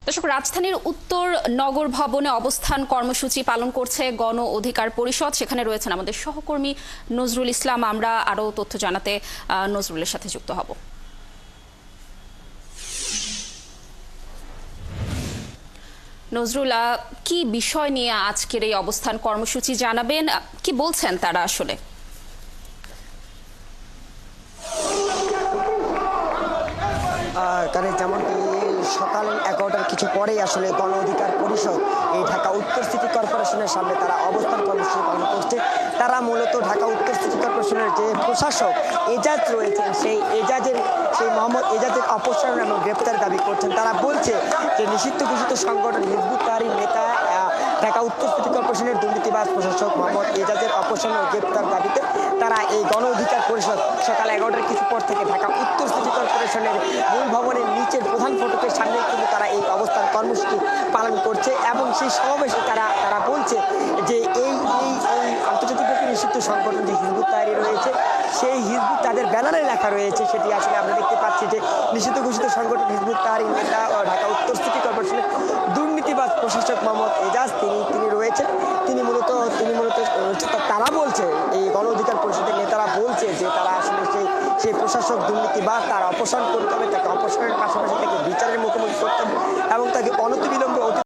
দর্শক, রাজধানীর উত্তর নগর ভবনে অবস্থান কর্মসূচি পালন করছে গণ অধিকার পরিষদ। সেখানে রয়েছেন আমাদের সহকর্মী নজরুল ইসলাম। আমরা আরো তথ্য জানাতে নজরুলের সাথে যুক্ত হব। নজরুল, কি বিষয় নিয়ে আজকের এই অবস্থান কর্মসূচি জানাবেন? কি বলছেন তারা আসলে? যেমনটি সকাল 11টার কিছু পরেই আসলে গণ অধিকার পরিষদ এই ঢাকা উত্তর সিটি কর্পোরেশনের সামনে তারা অবস্থান কর্মসূচি পালন করছে। তারা মূলত ঢাকা উত্তর সিটি কর্পোরেশনের যে প্রশাসক এজাজ রয়েছেন সেই মোহাম্মদ এজাজের অপসারণ এবং গ্রেপ্তার দাবি করছেন। তারা বলছে যে নিষিদ্ধ ঘোষিত সংগঠন হিজবুত তাহরীর নেতা ঢাকা উত্তর সিটি কর্পোরেশনের দুর্নীতিবাজ প্রশাসক মোহাম্মদ এজাজের অপসারণ ও গ্রেপ্তার দাবিতে তারা এই গণ অধিকার পরিষদ সকাল 11টার কিছু পর থেকে ঢাকা উত্তর সিটি কর্পোরেশনের মূল ভবনের নিচের প্রধান ফটকের সামনে কিন্তু তারা এই অবস্থান কর্মসূচি পালন করছে। এবং সেই সমাবেশে তারা বলছে যে এই আন্তর্জাতিকভাবে নিষিদ্ধ সংগঠন যে হিজবুত তাহরীর রয়েছে, সেই হিজবুত তাদের ব্যানারে লেখা রয়েছে, সেটি আসলে আমরা দেখতে পাচ্ছি যে নিষিদ্ধ ঘোষিত সংগঠন হিজবুত তাহরীর নেতা ঢাকা উত্তর সিটি কর্পোরেশনের দুর্নীতিবাজ প্রশাসক মোহাম্মদ এজাজ তিনি রয়েছেন। তিনি মূলত তারা বলছে, এই গণ অধিকার পরিষদের নেতারা বলছে যে তারা আসলে সেই প্রশাসক দুর্নীতিবাজ তার অপসারণ করতে হবে, তাকে অপসারণের পাশাপাশি তাকে বিচারের মুখোমুখি করতে হবে এবং তাকে অনতিবিলম্বে